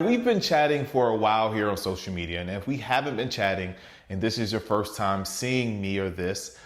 We've been chatting for a while here on social media, and if we haven't been chatting and this is your first time seeing me or this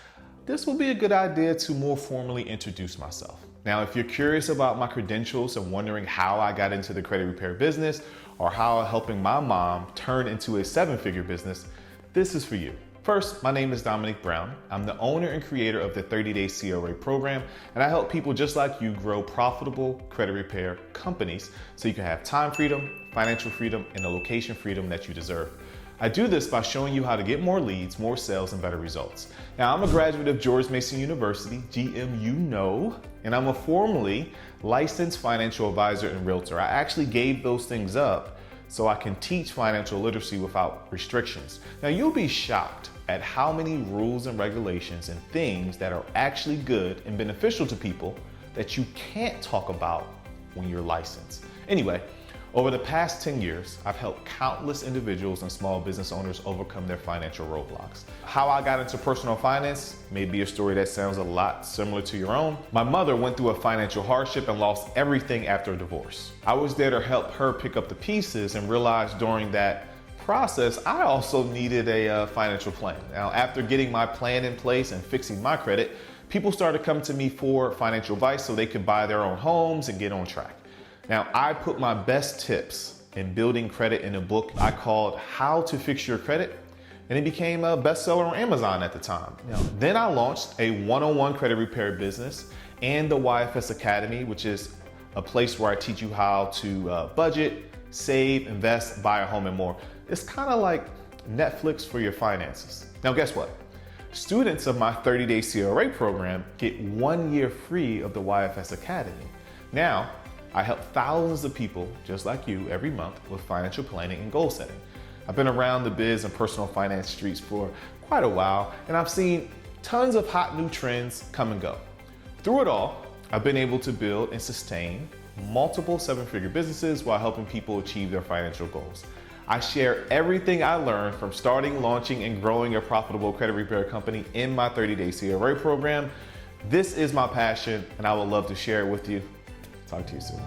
will be a good idea to more formally introduce myself. Now, if you're curious about my credentials and wondering how I got into the credit repair business or how helping my mom turn into a seven-figure business, this is for you. First, my name is Dominic Brown. I'm the owner and creator of the 30-Day CRA program, and I help people just like you grow profitable credit repair companies so you can have time freedom, financial freedom, and the location freedom that you deserve. I do this by showing you how to get more leads, more sales, and better results. Now, I'm a graduate of George Mason University, GMU, and I'm a formerly licensed financial advisor and realtor. I actually gave those things up so I can teach financial literacy without restrictions. Now, you'll be shocked at how many rules and regulations and things that are actually good and beneficial to people that you can't talk about when you're licensed. Anyway, over the past 10 years, I've helped countless individuals and small business owners overcome their financial roadblocks. How I got into personal finance may be a story that sounds a lot similar to your own. My mother went through a financial hardship and lost everything after a divorce. I was there to help her pick up the pieces and realized during that process, I also needed a financial plan. Now, after getting my plan in place and fixing my credit, people started coming to me for financial advice so they could buy their own homes and get on track. Now, I put my best tips in building credit in a book I called How to Fix Your Credit, and it became a bestseller on Amazon at the time. Then I launched a one-on-one credit repair business and the YFS Academy, which is a place where I teach you how to budget, save, invest, buy a home, and more. It's kind of like Netflix for your finances. Now, guess what? Students of my 30-Day CRA program get 1 year free of the YFS Academy. Now, I help thousands of people just like you every month with financial planning and goal setting. I've been around the biz and personal finance streets for quite a while, and I've seen tons of hot new trends come and go. Through it all, I've been able to build and sustain multiple seven-figure businesses while helping people achieve their financial goals. I share everything I learned from starting, launching, and growing a profitable credit repair company in my 30-Day CRA program. This is my passion, and I would love to share it with you. Talk to you soon.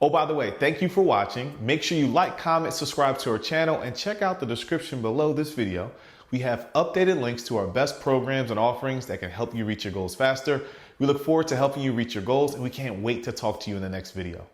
Oh, by the way, thank you for watching. Make sure you like, comment, subscribe to our channel, and check out the description below this video. We have updated links to our best programs and offerings that can help you reach your goals faster. We look forward to helping you reach your goals, and we can't wait to talk to you in the next video.